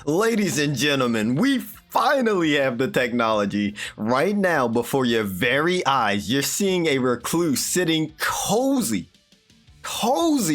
Ladies and gentlemen, we finally have the technology. Right now, before your very eyes, you're seeing a recluse sitting cozy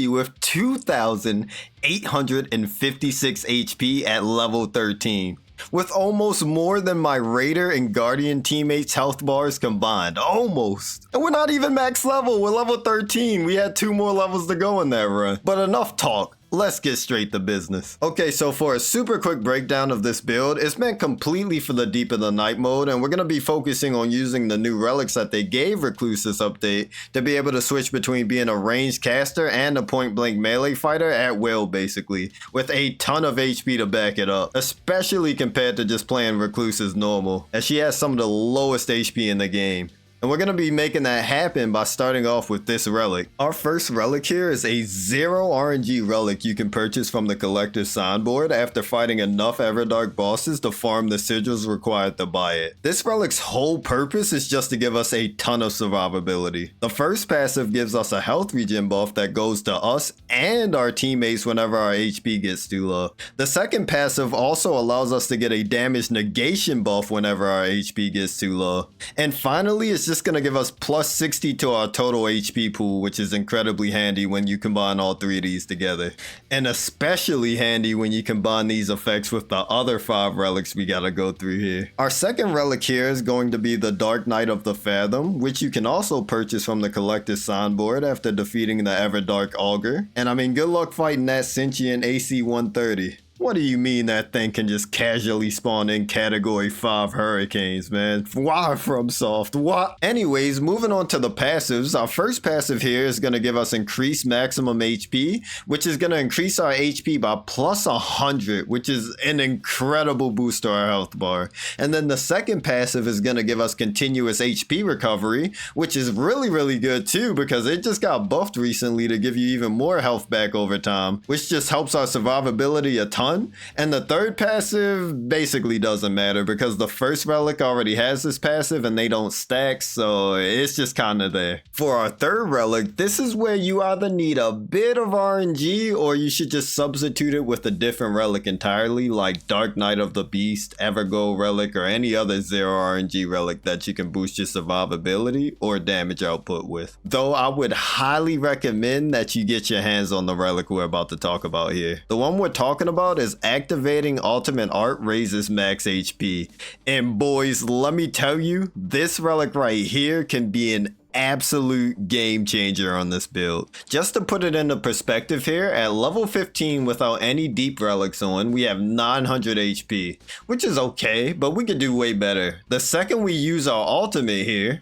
with 2,856 HP at level 13. With almost more than my Raider and Guardian teammates' health bars combined. Almost. And we're not even max level. We're level 13. We had 2 more levels to go in that run. But enough talk. Let's get straight to business. Okay, so for a super quick breakdown of this build, it's meant completely for the Deep of the Night mode, and we're going to be focusing on using the new relics that they gave Recluse this update to be able to switch between being a ranged caster and a point blank melee fighter at will, basically, with a ton of HP to back it up, especially compared to just playing Recluse as normal, as she has some of the lowest HP in the game. And we're going to be making that happen by starting off with this relic. Our first relic here is a 0 RNG relic you can purchase from the collector's signboard after fighting enough Everdark bosses to farm the sigils required to buy it. This relic's whole purpose is just to give us a ton of survivability. The first passive gives us a health regen buff that goes to us and our teammates whenever our HP gets too low. The second passive also allows us to get a damage negation buff whenever our HP gets too low. And finally, it's just going to give us plus 60 to our total HP pool, which is incredibly handy when you combine all 3 of these together. And especially handy when you combine these effects with the other 5 relics we got to go through here. Our second relic here is going to be the Dark Knight of the Fathom, which you can also purchase from the collector's signboard after defeating the Everdark Augur. And I mean, good luck fighting that sentient AC 130. What do you mean that thing can just casually spawn in category 5 hurricanes, man? Why FromSoft? What? Anyways, moving on to the passives. Our first passive here is going to give us increased maximum HP, which is going to increase our HP by plus 100, which is an incredible boost to our health bar. And then the second passive is going to give us continuous HP recovery, which is really good too, because it just got buffed recently to give you even more health back over time, which just helps our survivability a ton. And the third passive basically doesn't matter because the first relic already has this passive and they don't stack, so it's just kind of there. For our third relic, this is where you either need a bit of RNG or you should just substitute it with a different relic entirely, like Dark Knight of the Beast, Evergold relic, or any other 0 RNG relic that you can boost your survivability or damage output with. Though I would highly recommend that you get your hands on the relic we're about to talk about here. The one we're talking about is activating ultimate art raises max HP. And boys, let me tell you, this relic right here can be an absolute game changer on this build. Just to put it into perspective here, at level 15 without any deep relics on, we have 900 HP, which is okay, but we could do way better. The second we use our ultimate here,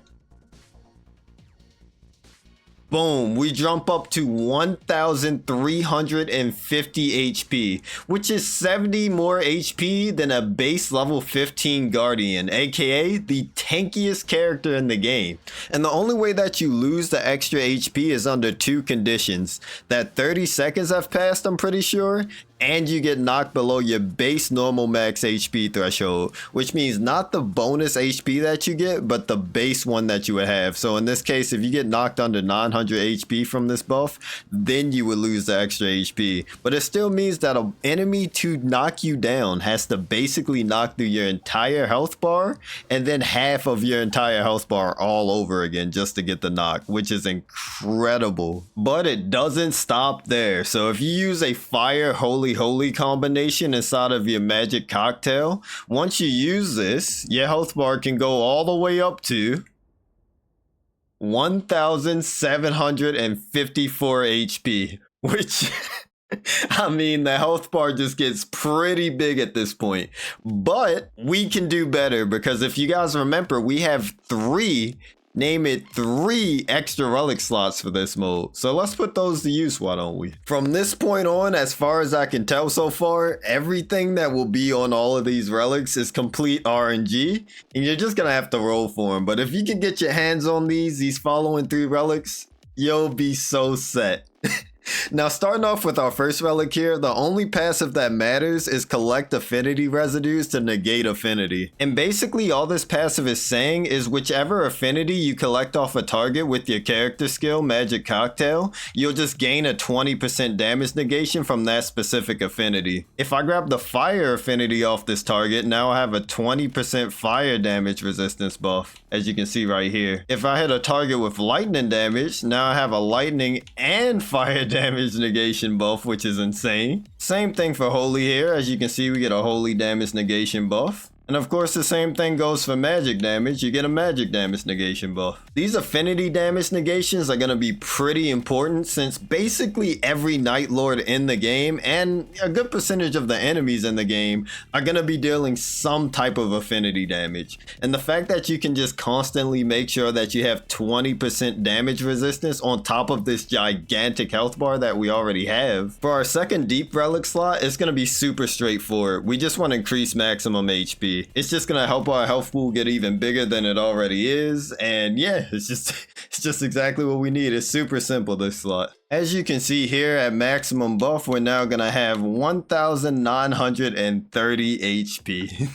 boom, we jump up to 1,350 HP, which is 70 more HP than a base level 15 Guardian, aka the tankiest character in the game. And the only way that you lose the extra HP is under 2 conditions. That 30 seconds have passed, I'm pretty sure, and you get knocked below your base normal max HP threshold, which means not the bonus HP that you get, but the base one that you would have. So in this case, if you get knocked under 900 HP from this buff, then you would lose the extra HP. But it still means that an enemy to knock you down has to basically knock through your entire health bar and then half of your entire health bar all over again just to get the knock, which is incredible. But it doesn't stop there. So if you use a fire holy combination inside of your magic cocktail, once you use this, your health bar can go all the way up to 1,754 HP, which I mean, the health bar just gets pretty big at this point. But we can do better because if you guys remember, we have 3 extra relic slots for this mode. So let's put those to use, why don't we? From this point on, as far as I can tell so far, everything that will be on all of these relics is complete RNG, and you're just gonna have to roll for them. But if you can get your hands on these following 3 relics, you'll be so set. Now, starting off with our first relic here, the only passive that matters is collect affinity residues to negate affinity. And basically all this passive is saying is whichever affinity you collect off a target with your character skill, Magic Cocktail, you'll just gain a 20% damage negation from that specific affinity. If I grab the fire affinity off this target, now I have a 20% fire damage resistance buff, as you can see right here. If I hit a target with lightning damage, now I have a lightning and fire damage negation buff, which is insane. Same thing for holy here. As you can see, we get a holy damage negation buff. And of course, the same thing goes for magic damage. You get a magic damage negation buff. These affinity damage negations are going to be pretty important since basically every Night Lord in the game and a good percentage of the enemies in the game are going to be dealing some type of affinity damage. And the fact that you can just constantly make sure that you have 20% damage resistance on top of this gigantic health bar that we already have. For our second deep relic slot, it's going to be super straightforward. We just want to increase maximum HP. It's just gonna help our health pool get even bigger than it already is, and yeah, it's just exactly what we need. It's super simple, this slot. As you can see here at maximum buff, we're now gonna have 1930 HP.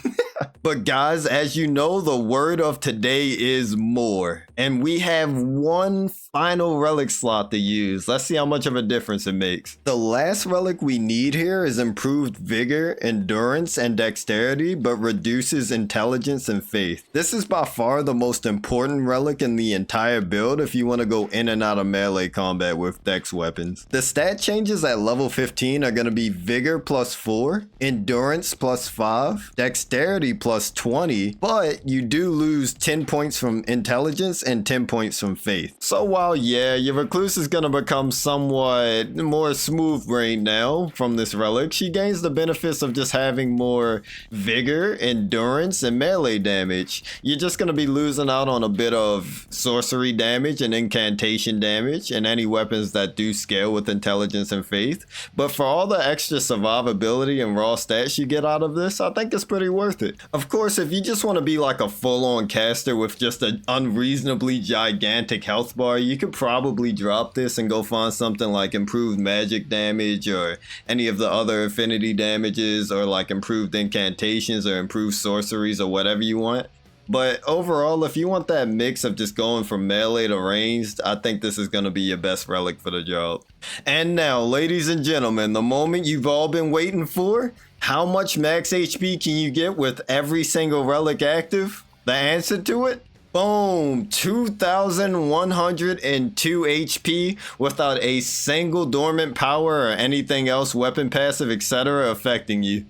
But guys, as you know, the word of today is more. And we have one final relic slot to use. Let's see how much of a difference it makes. The last relic we need here is improved vigor, endurance, and dexterity, but reduces intelligence and faith. This is by far the most important relic in the entire build if you want to go in and out of melee combat with dex weapons. The stat changes at level 15 are going to be vigor plus 4, endurance plus 5, dexterity plus 20, but you do lose 10 points from intelligence and 10 points from faith. So while yeah, your Recluse is going to become somewhat more smooth brain now from this relic, she gains the benefits of just having more vigor, endurance, and melee damage. You're just going to be losing out on a bit of sorcery damage and incantation damage and any weapons that do scale with intelligence and faith. But for all the extra survivability and raw stats you get out of this, I think it's pretty worth it. Of course, if you just want to be like a full-on caster with just an unreasonably gigantic health bar, you could probably drop this and go find something like improved magic damage or any of the other affinity damages or like improved incantations or improved sorceries or whatever you want. But overall, if you want that mix of just going from melee to ranged, I think this is going to be your best relic for the job. And now, ladies and gentlemen, the moment you've all been waiting for, how much max HP can you get with every single relic active? The answer to it? Boom, 2,102 HP without a single dormant power or anything else, weapon passive, etc. affecting you.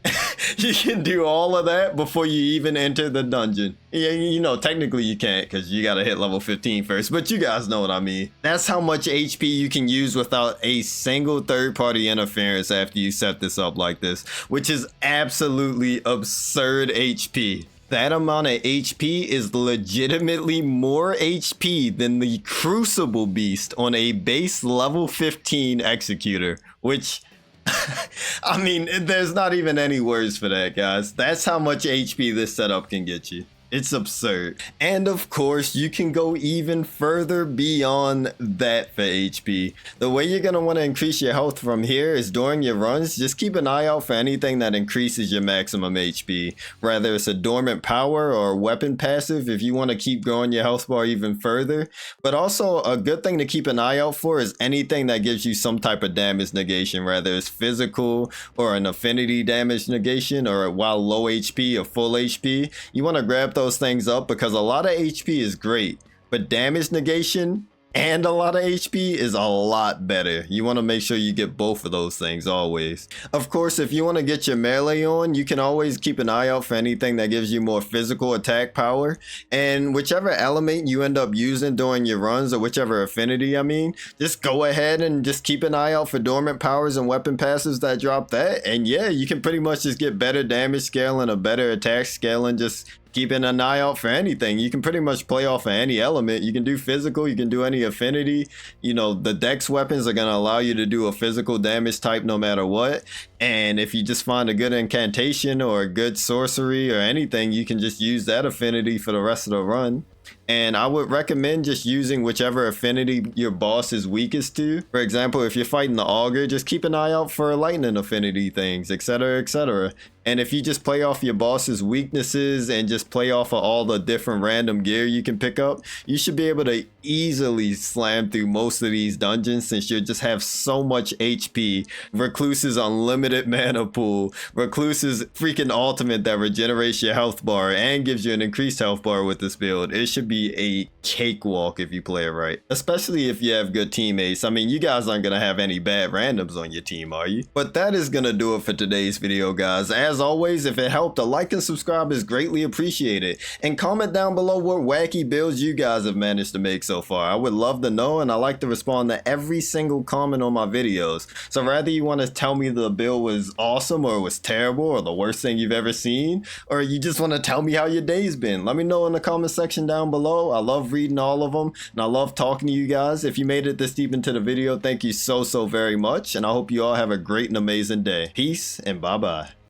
You can do all of that before you even enter the dungeon. Yeah, you know, technically you can't because you gotta hit level 15 first, but you guys know what I mean. That's how much HP you can use without a single third-party interference after you set this up like this, which is absolutely absurd HP. That amount of HP is legitimately more HP than the Crucible Beast on a base level 15 Executor, which, I mean, there's not even any words for that, guys. That's how much HP this setup can get you. It's absurd. And of course, you can go even further beyond that for HP. The way you're going to want to increase your health from here is during your runs, just keep an eye out for anything that increases your maximum HP. Whether it's a dormant power or a weapon passive if you want to keep growing your health bar even further. But also a good thing to keep an eye out for is anything that gives you some type of damage negation, whether it's physical or an affinity damage negation or while low HP or full HP. You want to grab those things up because a lot of HP is great, but damage negation and a lot of HP is a lot better. You want to make sure you get both of those things always. Of course, if you want to get your melee on, you can always keep an eye out for anything that gives you more physical attack power. And whichever element you end up using during your runs, or whichever affinity, I mean, just go ahead and just keep an eye out for dormant powers and weapon passives that drop that. And yeah, you can pretty much just get better damage scaling, a better attack scaling, just keeping an eye out for anything. You can pretty much play off of any element. You can do physical, you can do any affinity. You know, the dex weapons are going to allow you to do a physical damage type no matter what. And if you just find a good incantation or a good sorcery or anything, you can just use that affinity for the rest of the run. And I would recommend just using whichever affinity your boss is weakest to. For example, if you're fighting the augur, just keep an eye out for lightning affinity things, etc, etc. And if you just play off your boss's weaknesses and just play off of all the different random gear you can pick up, you should be able to easily slam through most of these dungeons since you just have so much HP. Recluse's unlimited mana pool, Recluse's freaking ultimate that regenerates your health bar and gives you an increased health bar with this build. It should be a cakewalk if you play it right, especially if you have good teammates. I mean, you guys aren't gonna have any bad randoms on your team, are you? But that is gonna do it for today's video, guys. As always, if it helped, a like and subscribe is greatly appreciated, and comment down below what wacky builds you guys have managed to make so far. I would love to know, and I like to respond to every single comment on my videos. So rather you want to tell me the build was awesome or was terrible or the worst thing you've ever seen, or you just want to tell me how your day's been, let me know in the comment section down below. I love reading all of them, and I love talking to you guys. If you made it this deep into the video, thank you so very much, and I hope you all have a great and amazing day. Peace and bye bye.